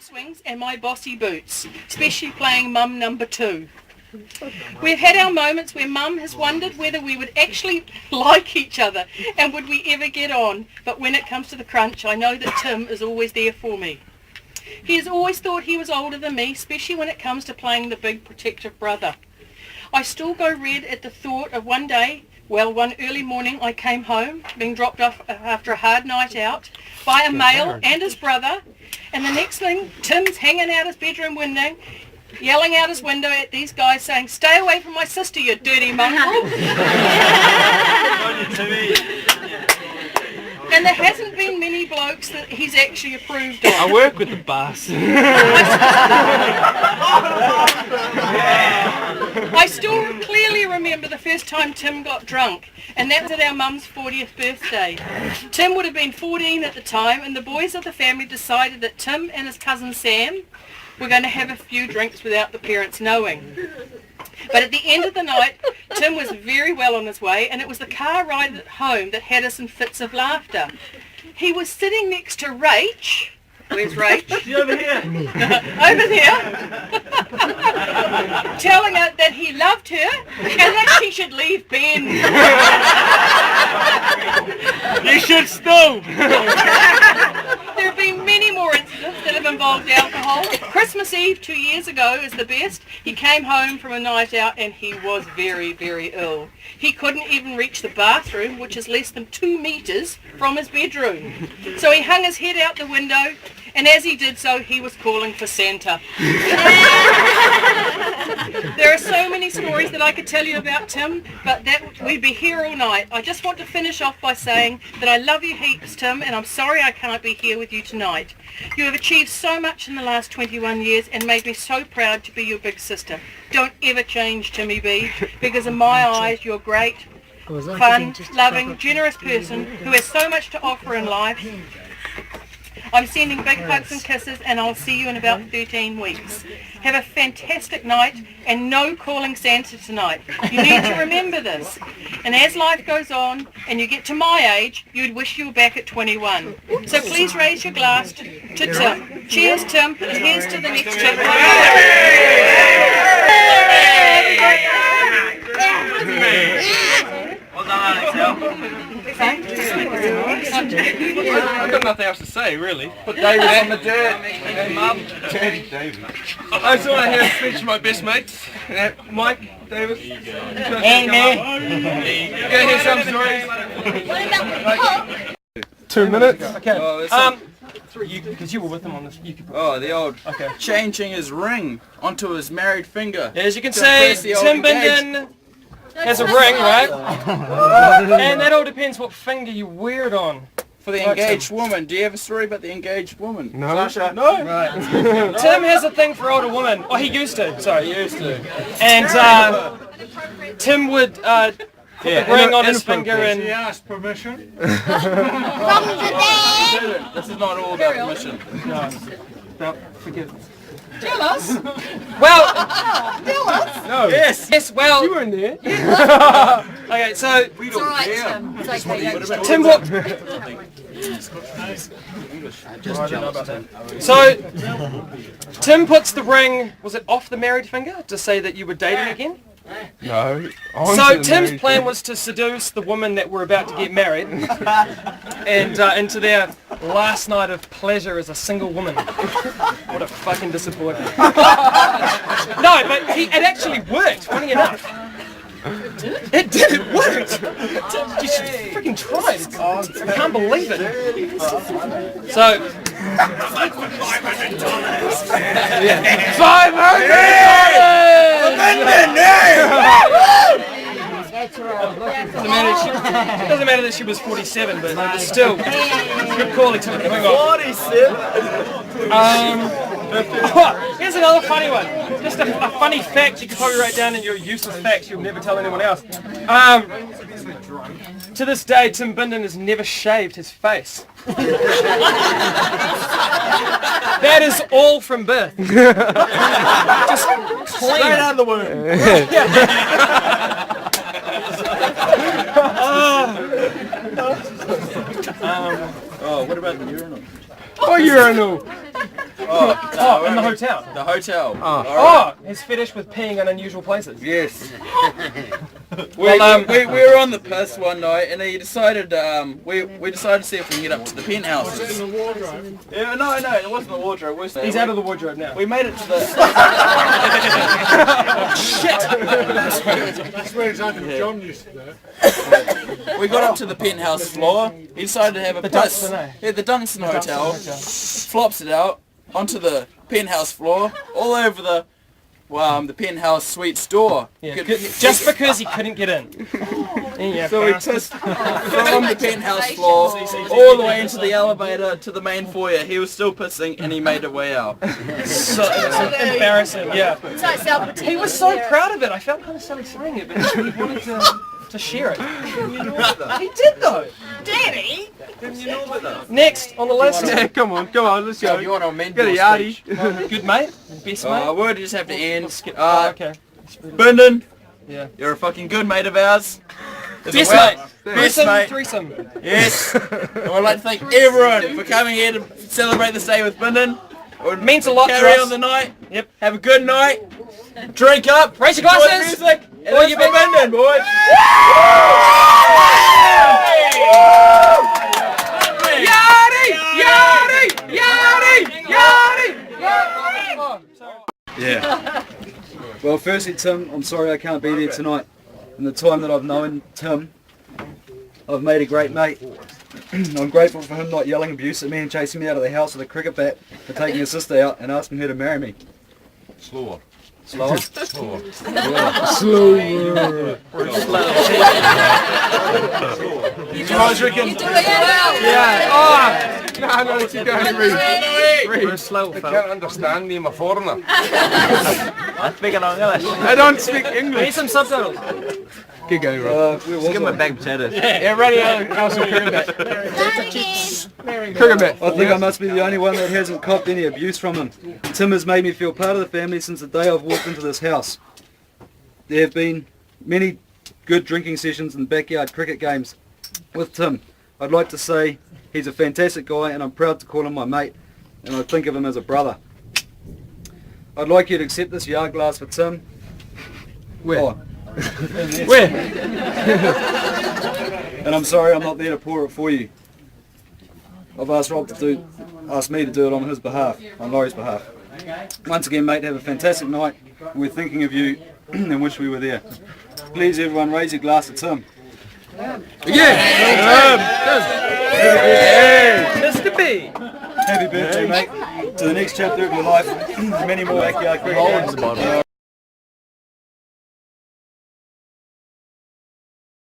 swings and my bossy boots, especially playing mum number 2. We've had our moments where Mum has wondered whether we would actually like each other and would we ever get on, but when it comes to the crunch, I know that Tim is always there for me. He has always thought he was older than me, especially when it comes to playing the big protective brother. I still go red at the thought of one early morning I came home, being dropped off after a hard night out, by a male and his brother, and the next thing, Tim's hanging out his bedroom window, yelling out his window at these guys saying, "Stay away from my sister, you dirty mongrel." And there hasn't been many blokes that he's actually approved of. I work with the boss. I still clearly remember the first time Tim got drunk, and that was at our mum's 40th birthday. Tim would have been 14 at the time, and the boys of the family decided that Tim and his cousin Sam were going to have a few drinks without the parents knowing. But at the end of the night, Tim was very well on his way, and it was the car ride at home that had us in fits of laughter. He was sitting next to Rach. Where's Rach? She's over here. Over there. Telling her that he loved her and that she should leave Ben. You should still. There have been many more incidents that have involved alcohol. Christmas Eve 2 years ago is the best. He came home from a night out and he was very, very ill. He couldn't even reach the bathroom, which is less than 2 metres from his bedroom. So he hung his head out the window, and as he did so, he was calling for Santa. There are so many stories that I could tell you about Tim, but we'd be here all night. I just want to finish off by saying that I love you heaps, Tim, and I'm sorry I can't be here with you tonight. You have achieved so much in the last 21 years and made me so proud to be your big sister. Don't ever change, Timmy B, because in my eyes you're great, fun, loving, generous person who has so much to offer in life. I'm sending big hugs and kisses, and I'll see you in about 13 weeks. Have a fantastic night, and no calling Santa tonight. You need to remember this. And as life goes on, and you get to my age, you'd wish you were back at 21. So please raise your glass to Tim. Cheers, Tim, and here's to the next chapter. Well done, Alex. I've got nothing else to say, really. Put David on the dirt. Hey, Mum. Dirty David. I just want to hear a speech from my best mates. Mike, David. Hey, man. You're going to hear some stories. What about the pop? 2 minutes? Okay. Because you were with him on this. The old changing his ring onto his married finger. As you can see, Tim Bindon has a ring, right? And that all depends what finger you wear it on. For the engaged woman. Do you have a story about the engaged woman? No. Sasha? No. Right. Tim has a thing for older women. Oh, he used to. Sorry, he used to. And Tim would put the ring on his finger and... He asked permission. From the dead! This is not all about permission. No. About forgiveness. Tell us! Well... Tell us! No. Yes, well... You weren't there. Okay, so... It's alright, Tim. It's okay. Tim, what... So, Tim puts the ring, was it off the married finger, to say that you were dating again? No. So Tim's plan was to seduce the woman that were about to get married and into their last night of pleasure as a single woman. What a fucking disappointment. No, but it actually worked, funny enough. It did, it worked! You should freaking try it. I can't believe it. So... $500! Doesn't matter that she was 47, but still, good call, Tim. 47? Here's another funny one. Just a funny fact you could probably write down in your useless facts you'll never tell anyone else. To this day, Tim Bindon has never shaved his face. That is all from birth. Just clean. Straight out of the womb. What about the urinal? Oh, urinal. Oh, in the hotel. The hotel. Oh, his fetish with peeing in unusual places. Yes. Well, we were on the piss one night, and he decided we decided to see if we can get up to the penthouse. Yeah, no, it wasn't the wardrobe. He's out of the wardrobe now. We made it to the. That's where his Uncle John used to go. We got up to the penthouse floor. He decided to have a piss. Dunstan, eh? Yeah, the Dunstan Hotel. Flops it out onto the penthouse floor, all over the penthouse suite's door. Yeah, just because he couldn't get in. Yeah, So we pissed from the penthouse floor all the way into the elevator to the main foyer. He was still pissing, and he made it way out. So embarrassing. Yeah. It's like self-protection. He was so proud of it. I felt kind of silly saying it, but he wanted to share it. He did though. Daddy? Next on the list. Yeah, come on, let's go. You want to amend Get a your yardie. speech? Good mate. Best mate. We'll just have to end. Okay. Bindon, Yeah. you're a fucking good mate of ours. Best mate. Best mate. Threesome. Yes. And we'd like to thank everyone for coming here to celebrate this day with Bindon. It Means a lot to Carry us. on the night. Yep. Have a good night. Drink up. Raise your enjoy the glasses. music. And All let's you be big- Bindon, boys. Yeah. Well, firstly, Tim, I'm sorry I can't be there tonight. In the time that I've known Tim, I've made a great mate. I'm grateful for him not yelling abuse at me and chasing me out of the house with a cricket bat for taking his sister out and asking her to marry me. Slower. Slower? Slower. You guys reckon? You're doing well. Yeah. No, keep going. Read. We're slow, I can't understand me, I'm a foreigner. I speak English. I don't speak English. Need some subtitles. Keep going, Rob. Give me a bag of potatoes. Yeah, ready, I'll cricket bat. Cricket bat. I think I must be the only one that hasn't copped any abuse from him. Tim has made me feel part of the family since the day I've walked into this house. There have been many good drinking sessions and backyard cricket games with Tim. I'd like to say he's a fantastic guy and I'm proud to call him my mate, and I think of him as a brother. I'd like you to accept this yard glass for Tim. Where? Oh. Where? And I'm sorry I'm not there to pour it for you. I've asked Rob asked me to do it on his behalf, on Laurie's behalf. Once again, mate, have a fantastic night. We're thinking of you and wish we were there. Please, everyone, raise your glass to Tim. Mr. B. Happy birthday, mate. To the next chapter of your life, many more backyard cricket games.